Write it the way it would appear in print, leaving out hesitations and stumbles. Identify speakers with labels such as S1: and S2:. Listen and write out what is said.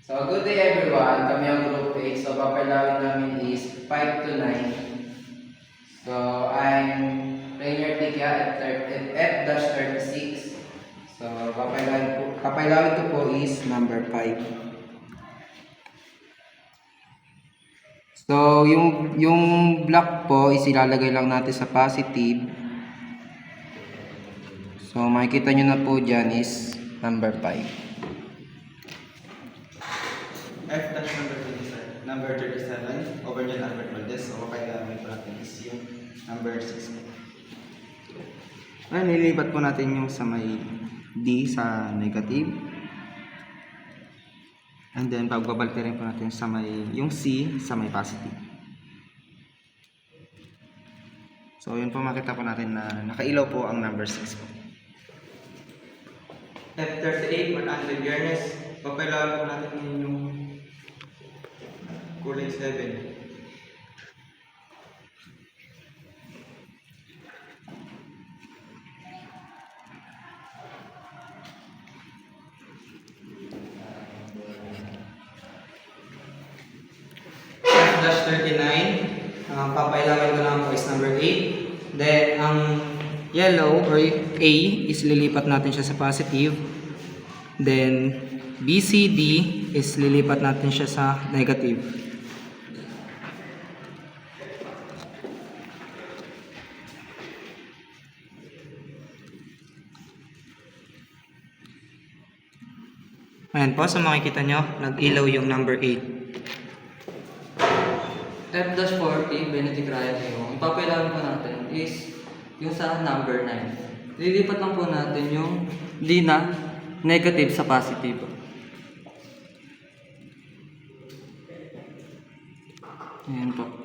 S1: So, good day everyone. Kami ang Group 8. So, papalawin namin is 5 to 9. So, I'm Rainier Tika at F-36. So, papalawin ko po is number 5. So, yung block po is ilalagay lang natin sa positive. So, makikita nyo na po dyan is number 5.
S2: Number 37, over John Albert Valdez. So, kaya may natin is yung number 6. Ngayon, nilipat po natin yung sa may D sa negative. And then, pagbabalik rin po natin sa may, yung C sa may positive. So, yun po makita po natin na nakailaw po ang number 6 po. F38, Martin Viernes. Papailawan po natin yung kulay 7. F-39, papailawan ko lang po is number 8. Then, ang yellow or A is lilipat natin siya sa positive. Then, BCD is lilipat natin siya sa negative. Ayan po, so makikita nyo, nag-ilaw yung number 8.
S3: F-40, Benedict Ryan yung ipapailawan po natin is yung sa number 9. Lilipat lang po natin yung D na negative sa positive. Ayan po.